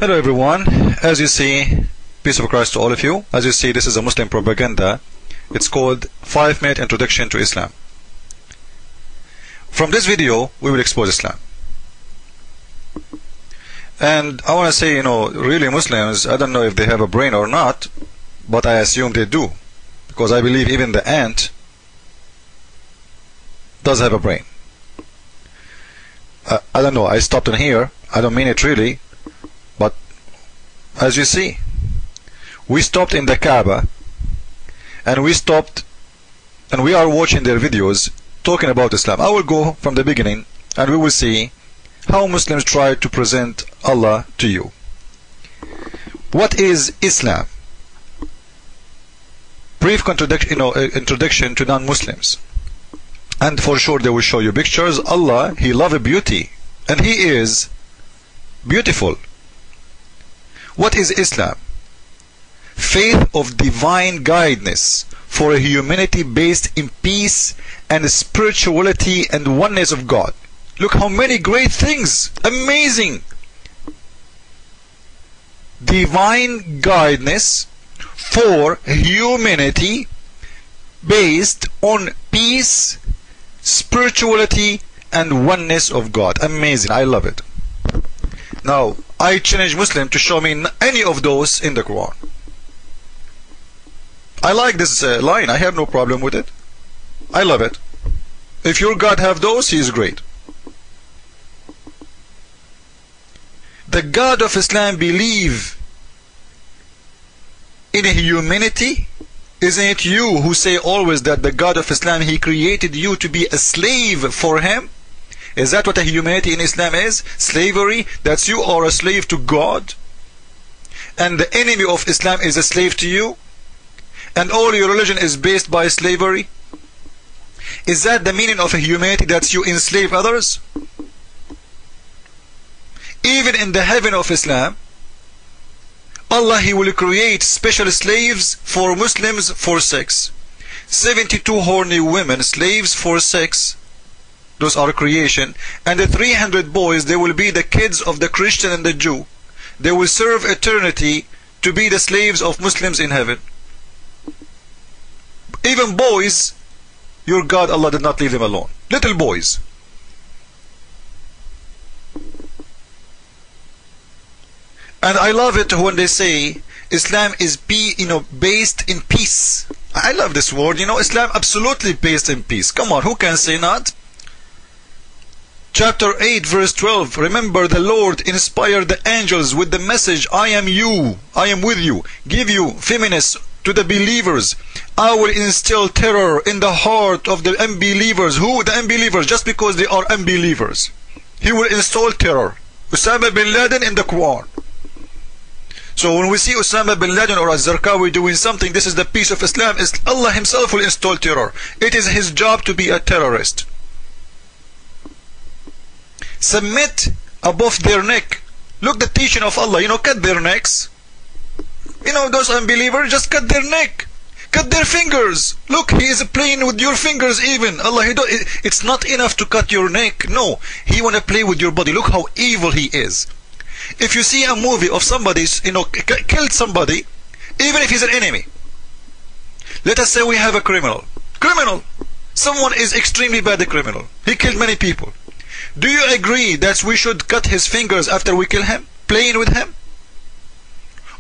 Hello everyone, as you see, peace of Christ to all of you. As you see, this is a Muslim propaganda. It's called 5-minute introduction to Islam. From this video, we will expose Islam. And I want to say, really Muslims, I don't know if they have a brain or not, but I assume they do. Because I believe even the ant does have a brain. I don't know, I stopped in here, I don't mean it really. But as you see, we stopped in the Kaaba and we are watching their videos talking about Islam. I will go from the beginning and we will see how Muslims try to present Allah to you. What is Islam? Brief introduction to non-Muslims. And for sure they will show you pictures. Allah, He loves beauty and He is beautiful. What is Islam? Faith of divine guidance for a humanity based in peace and spirituality and oneness of God. Look how many great things! Amazing! Divine guidance for humanity based on peace, spirituality and oneness of God. Amazing! I love it. Now, I challenge Muslim to show me any of those in the Quran. I like this line. I have no problem with it. I love it. If your God have those, He is great. The God of Islam believe in humanity. Isn't it you who say always that the God of Islam, He created you to be a slave for Him? Is that what a humanity in Islam is? Slavery? That you are a slave to God? And the enemy of Islam is a slave to you? And all your religion is based by slavery? Is that the meaning of a humanity, that you enslave others? Even in the heaven of Islam, Allah, He will create special slaves for Muslims for sex. 72 horny women, slaves for sex. Those are creation. And the 300 boys, they will be the kids of the Christian and the Jew. They will serve eternity to be the slaves of Muslims in heaven. Even boys, your God Allah did not leave them alone. Little boys. And I love it when they say Islam is based in peace. I love this word. Islam absolutely based in peace. Come on, who can say not? Chapter 8 verse 12. Remember, the Lord inspired the angels with the message, I am with you, give you firmness to the believers. I will instill terror in the heart of the unbelievers. Who? The unbelievers, just because they are unbelievers. He will install terror. Osama bin Laden in the Quran. So when we see Osama bin Laden or Az-Zarqawi doing something, this is the peace of Islam. Allah Himself will install terror. It is His job to be a terrorist. Submit above their neck. Look, the teaching of Allah, cut their necks. Those unbelievers, just cut their neck. Cut their fingers. Look, He is playing with your fingers even. Allah, it's not enough to cut your neck. No, He want to play with your body. Look how evil He is. If you see a movie of somebody, killed somebody, even if he's an enemy. Let us say we have a criminal. Someone is extremely bad, a criminal. He killed many people. Do you agree that we should cut his fingers after we kill him? Playing with him?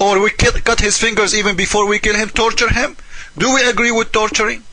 Or we cut his fingers even before we kill him, torture him? Do we agree with torturing?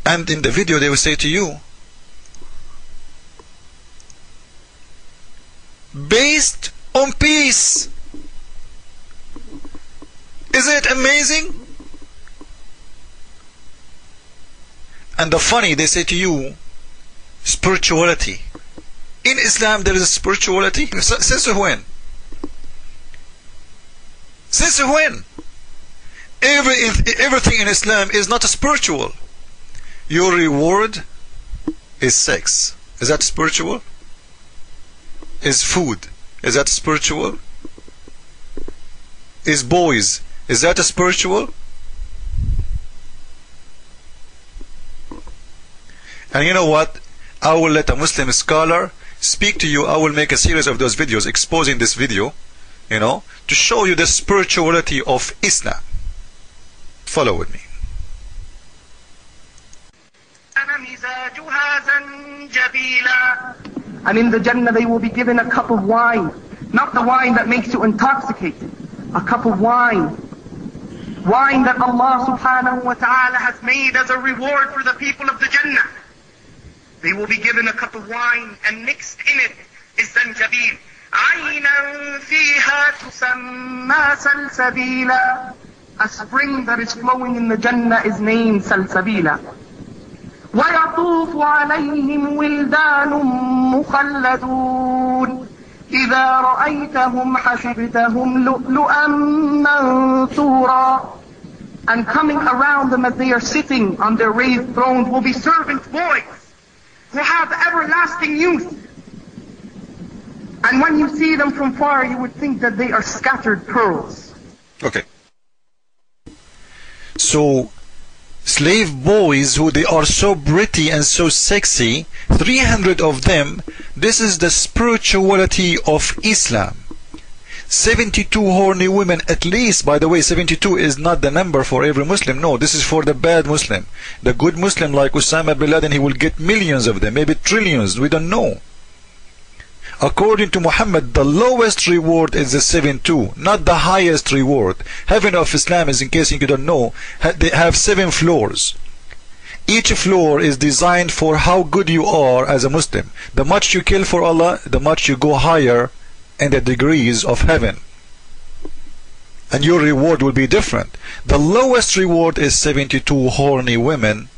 And in the video they will say to you, based on peace. Isn't it amazing? And the funny, they say to you, spirituality. In Islam there is a spirituality. Since when? Since when? Everything in Islam is not spiritual. Your reward is sex. Is that spiritual? Is food? Is that spiritual? Is boys? Is that spiritual? And you know what? I will let a Muslim scholar speak to you. I will make a series of those videos exposing this video, to show you the spirituality of Islam. Follow with me. And in the Jannah they will be given a cup of wine, not the wine that makes you intoxicated, a cup of wine that Allah subhanahu wa ta'ala has made as a reward for the people of the Jannah. They will be given a cup of wine, and mixed in it is zanjabil. عَيْنًا فِيهَا تُسَمَّى سَلْسَبِيلًا. A spring that is flowing in the Jannah is named Salsabila. وَيَطُوفُ عَلَيْهِمْ وِلْدَانٌ مُخَلَّدُونَ إِذَا رَأَيْتَهُمْ حَسِبْتَهُمْ لُؤْلُؤًا مَنْثُورًا. And coming around them as they are sitting on their raised thrones will be servant boys who have everlasting youth. And when you see them from far, you would think that they are scattered pearls. Okay. So, slave boys who they are so pretty and so sexy, 300 of them, this is the spirituality of Islam. 72 horny women at least. By the way, 72 is not the number for every Muslim. No, this is for the bad Muslim. The good Muslim like Osama bin Laden, he will get millions of them, maybe trillions, we don't know. According to Muhammad, the lowest reward is the 72, not the highest reward. Heaven of Islam is, in case you don't know, they have 7 floors. Each floor is designed for how good you are as a Muslim. The much you kill for Allah, the much you go higher in the degrees of heaven. And your reward will be different. The lowest reward is 72 horny women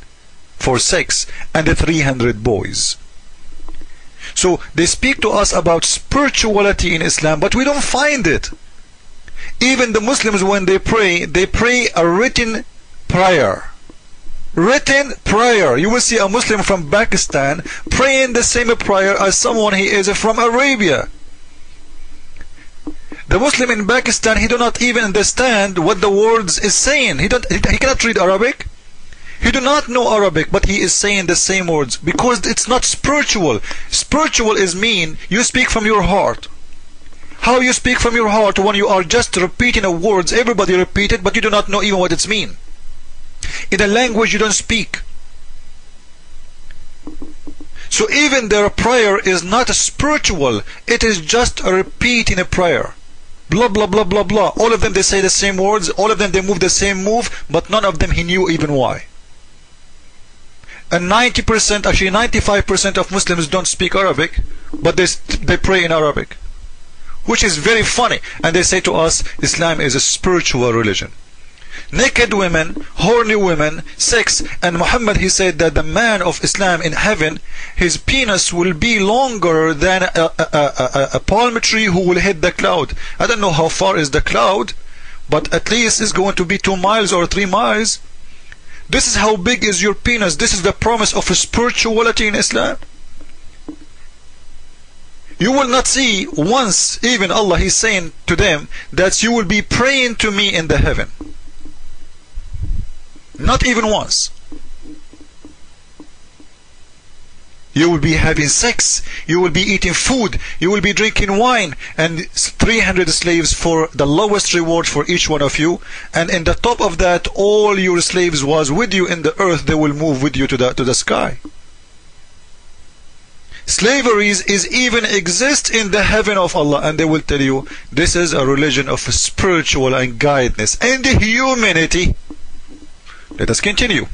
for sex and the 300 boys. So they speak to us about spirituality in Islam, but we don't find it. Even the Muslims, when they pray a written prayer. Written prayer. You will see a Muslim from Pakistan praying the same prayer as someone he is from Arabia. The Muslim in Pakistan, he do not even understand what the words is saying. He cannot read Arabic. He do not know Arabic, but he is saying the same words because it's not spiritual. Spiritual is mean you speak from your heart. How you speak from your heart when you are just repeating a words, everybody repeat it, but you do not know even what it's mean. In a language you don't speak. So even their prayer is not spiritual, it is just a repeating a prayer. Blah blah blah blah blah. All of them they say the same words, all of them they move the same move, but none of them he knew even why. And 90%, actually 95% of Muslims don't speak Arabic, but they pray in Arabic, which is very funny. And they say to us, Islam is a spiritual religion. Naked women, horny women, sex, and Muhammad, he said that the man of Islam in heaven, his penis will be longer than a palm tree who will hit the cloud. I don't know how far is the cloud, but at least it's going to be 2 miles or 3 miles. This is how big is your penis. This is the promise of spirituality in Islam. You will not see once, even Allah, He's saying to them that you will be praying to me in the heaven. Not even once. You will be having sex, you will be eating food, you will be drinking wine, and 300 slaves for the lowest reward for each one of you. And in the top of that, all your slaves was with you in the earth, they will move with you to the sky. Slavery is even exist in the heaven of Allah, and they will tell you this is a religion of spiritual and guidance and humanity. Let us continue.